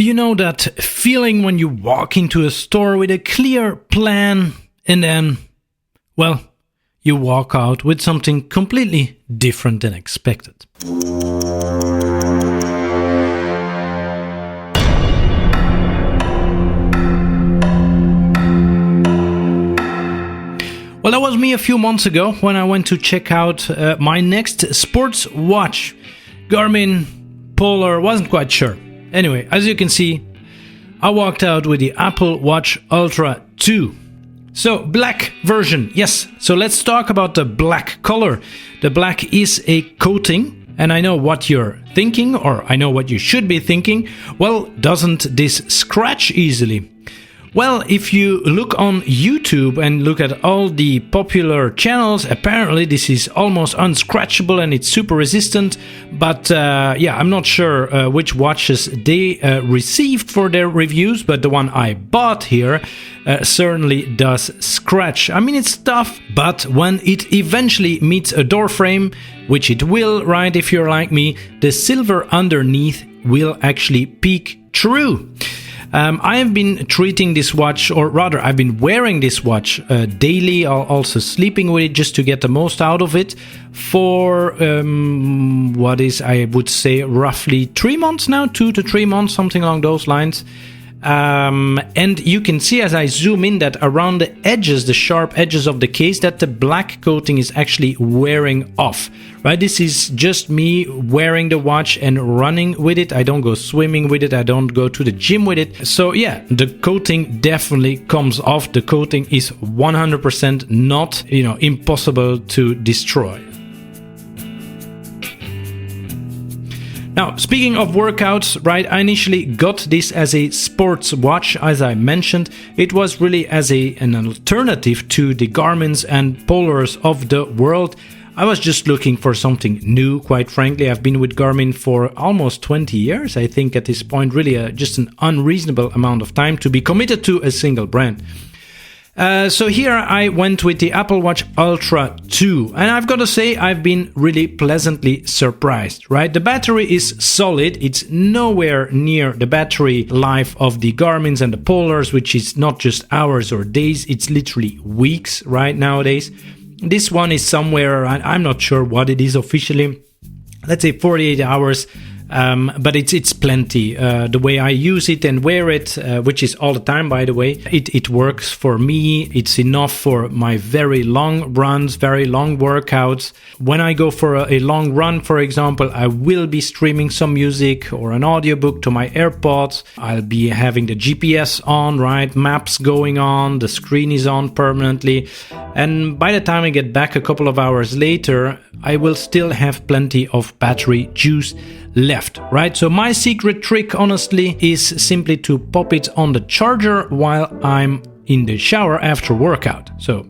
Do you know that feeling when you walk into a store with a clear plan and then, well, you walk out with something completely different than expected? Well, that was me a few months ago when I went to check out my next sports watch. Garmin, Polar, wasn't quite sure. Anyway, as you can see, I walked out with the Apple Watch Ultra 2. So, black version, yes. So let's talk about the black color. The black is a coating, and I know what you're thinking, or I know what you should be thinking. Well, doesn't this scratch easily? Well, if you look on YouTube and look at all the popular channels, apparently this is almost unscratchable and it's super resistant. But yeah, I'm not sure which watches they received for their reviews, but the one I bought here certainly does scratch. I mean, it's tough, but when it eventually meets a door frame, which it will, right, if you're like me, the silver underneath will actually peek through. I have been treating this watch, or rather I've been wearing this watch daily, also sleeping with it just to get the most out of it for what is, I would say, roughly 3 months now, 2 to 3 months, something along those lines. And you can see as I zoom in that around the edges, the sharp edges of the case, that the black coating is actually wearing off, right? This is just me wearing the watch and running with it. I don't go swimming with it. I don't go to the gym with it. So yeah, the coating definitely comes off. The coating is 100% not, impossible to destroy. Now, speaking of workouts, right, I initially got this as a sports watch, as I mentioned. It was really as an alternative to the Garmins and Polars of the world. I was just looking for something new, quite frankly. I've been with Garmin for almost 20 years, I think at this point, really just an unreasonable amount of time to be committed to a single brand. So here I went with the Apple Watch Ultra 2, and I've got to say I've been really pleasantly surprised, right? The battery is solid. It's nowhere near the battery life of the Garmins and the Polars, which is not just hours or days, it's literally weeks, right, nowadays. This one is somewhere, I'm not sure what it is officially, let's say 48 hours. But it's plenty. The way I use it and wear it, which is all the time, by the way, it works for me. It's enough for my very long runs, very long workouts. When I go for a long run, for example, I will be streaming some music or an audiobook to my AirPods. I'll be having the GPS on, right? Maps going on. The screen is on permanently. And by the time I get back a couple of hours later, I will still have plenty of battery juice left, right? So my secret trick, honestly, is simply to pop it on the charger while I'm in the shower after workout. So,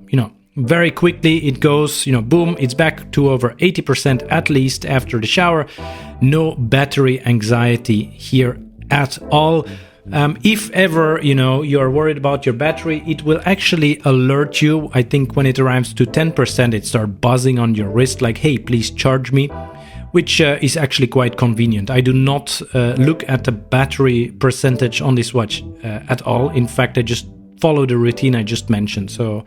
very quickly it goes, boom, it's back to over 80% at least after the shower. No battery anxiety here at all. If ever, you're worried about your battery, it will actually alert you. I think when it arrives to 10%, it starts buzzing on your wrist like, hey, please charge me, which is actually quite convenient. I do not look at the battery percentage on this watch at all. In fact, I just follow the routine I just mentioned. So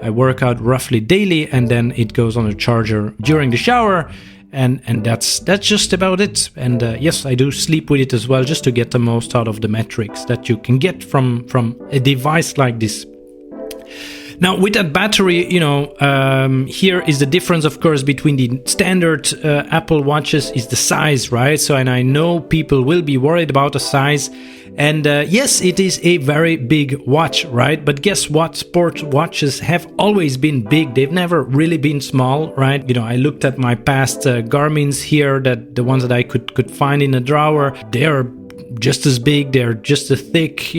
I work out roughly daily, and then it goes on a charger during the shower. And that's just about it. And yes, I do sleep with it as well, just to get the most out of the metrics that you can get from a device like this. Now, with that battery, here is the difference, of course, between the standard Apple Watches is the size, right? So, and I know people will be worried about the size. And yes, it is a very big watch, right? But guess what? Sport watches have always been big. They've never really been small, right? I looked at my past Garmins here, that the ones that I could find in a drawer. They're just as big. They're just as thick,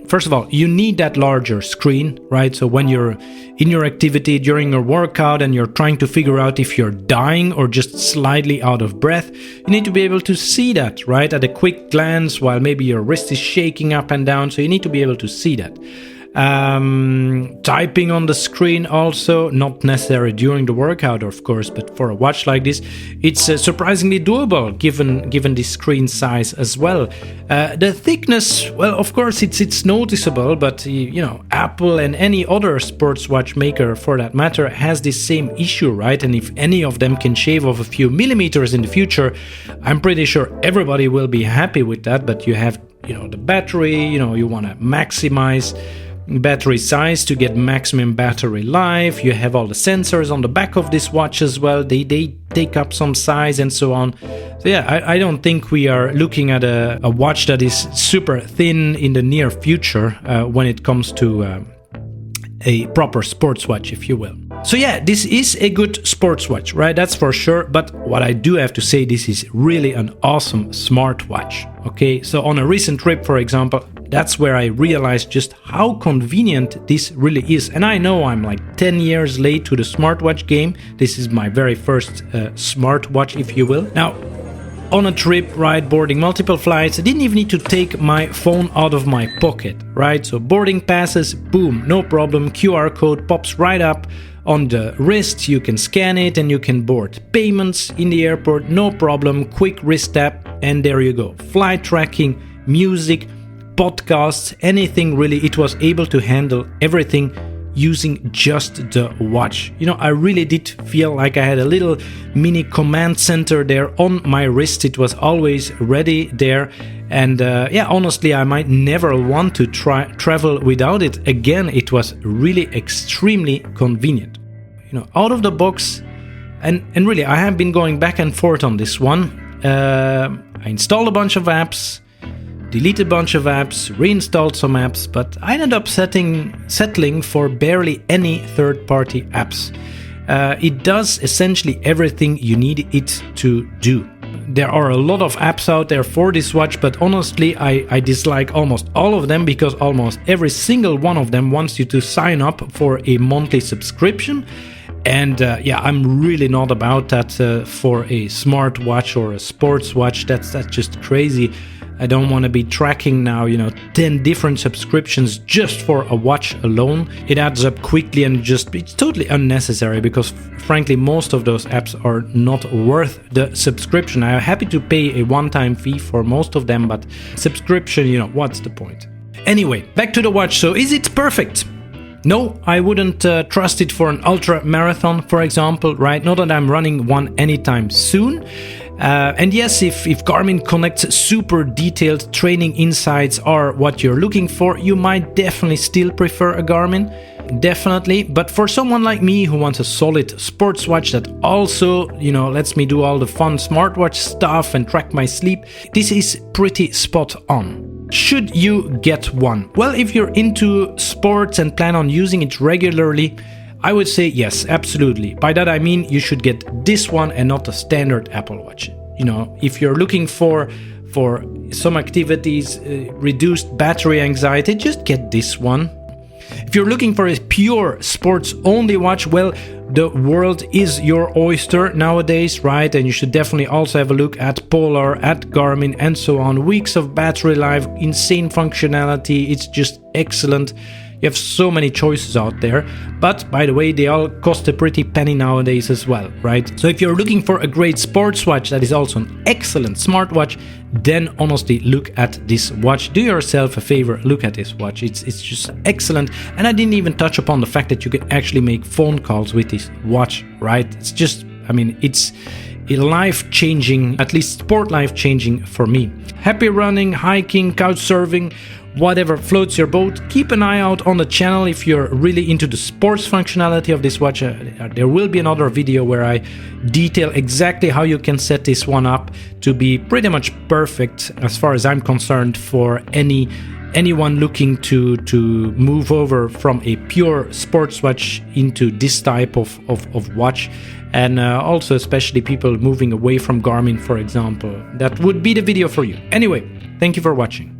First of all, you need that larger screen, right? So when you're in your activity during your workout and you're trying to figure out if you're dying or just slightly out of breath, you need to be able to see that, right? At a quick glance, while maybe your wrist is shaking up and down. So you need to be able to see that. Typing on the screen also, not necessary during the workout, of course, but for a watch like this, it's surprisingly doable given the screen size as well. The thickness, well, of course, it's noticeable, but you know, Apple and any other sports watch maker, for that matter, has this same issue, right? And if any of them can shave off a few millimeters in the future, I'm pretty sure everybody will be happy with that. But you have, you know, the battery, you know, you want to maximize battery size to get maximum battery life. You have all the sensors on the back of this watch as well. They take up some size and so on. So yeah, I don't think we are looking at a watch that is super thin in the near future when it comes to a proper sports watch, if you will. So yeah, this is a good sports watch, right? That's for sure. But what I do have to say, this is really an awesome smartwatch. Okay, so on a recent trip, for example, that's where I realized just how convenient this really is. And I know I'm like 10 years late to the smartwatch game. This is my very first smartwatch, if you will. Now, on a trip, right, boarding multiple flights, I didn't even need to take my phone out of my pocket, right? So boarding passes, boom, no problem. QR code pops right up on the wrist. You can scan it and you can board. Payments in the airport, no problem. Quick wrist tap, and there you go. Flight tracking, music, podcasts, anything really. It was able to handle everything using just the watch. You know, I really did feel like I had a little mini command center there on my wrist. It was always ready there. And yeah, honestly, I might never want to travel without it again. It was really extremely convenient. You know, out of the box. And really, I have been going back and forth on this one. I installed a bunch of apps, deleted a bunch of apps, reinstalled some apps, but I ended up settling for barely any third-party apps. It does essentially everything you need it to do. There are a lot of apps out there for this watch, but honestly, I dislike almost all of them because almost every single one of them wants you to sign up for a monthly subscription. And yeah, I'm really not about that for a smartwatch or a sports watch. That's just crazy. I don't want to be tracking now, 10 different subscriptions just for a watch alone. It adds up quickly and it's totally unnecessary because frankly, most of those apps are not worth the subscription. I'm happy to pay a one-time fee for most of them, but subscription, what's the point? Anyway, back to the watch. So is it perfect? No, I wouldn't trust it for an ultra marathon, for example, right? Not that I'm running one anytime soon. And yes, if Garmin Connect's super detailed training insights are what you're looking for, you might definitely still prefer a Garmin. Definitely. But for someone like me who wants a solid sports watch that also, lets me do all the fun smartwatch stuff and track my sleep, this is pretty spot on. Should you get one? Well, if you're into sports and plan on using it regularly, I would say yes, absolutely. By that I mean you should get this one and not a standard Apple Watch. If you're looking for some activities, reduced battery anxiety, just get this one. If you're looking for a pure sports-only watch, well, the world is your oyster nowadays, right? And you should definitely also have a look at Polar, at Garmin, and so on. Weeks of battery life, insane functionality, it's just excellent. You have so many choices out there, but by the way, they all cost a pretty penny nowadays as well, right? So if you're looking for a great sports watch that is also an excellent smartwatch, then honestly look at this watch. Do yourself a favor, look at this watch. It's just excellent. And I didn't even touch upon the fact that you can actually make phone calls with this watch, right? It's just, it's life-changing, at least sport life-changing for me. Happy running, hiking, couch surfing, whatever floats your boat. Keep an eye out on the channel if you're really into the sports functionality of this watch. There will be another video where I detail exactly how you can set this one up to be pretty much perfect as far as I'm concerned for anyone looking to move over from a pure sports watch into this type of watch. And also especially people moving away from Garmin, for example. That would be the video for you. Anyway, thank you for watching.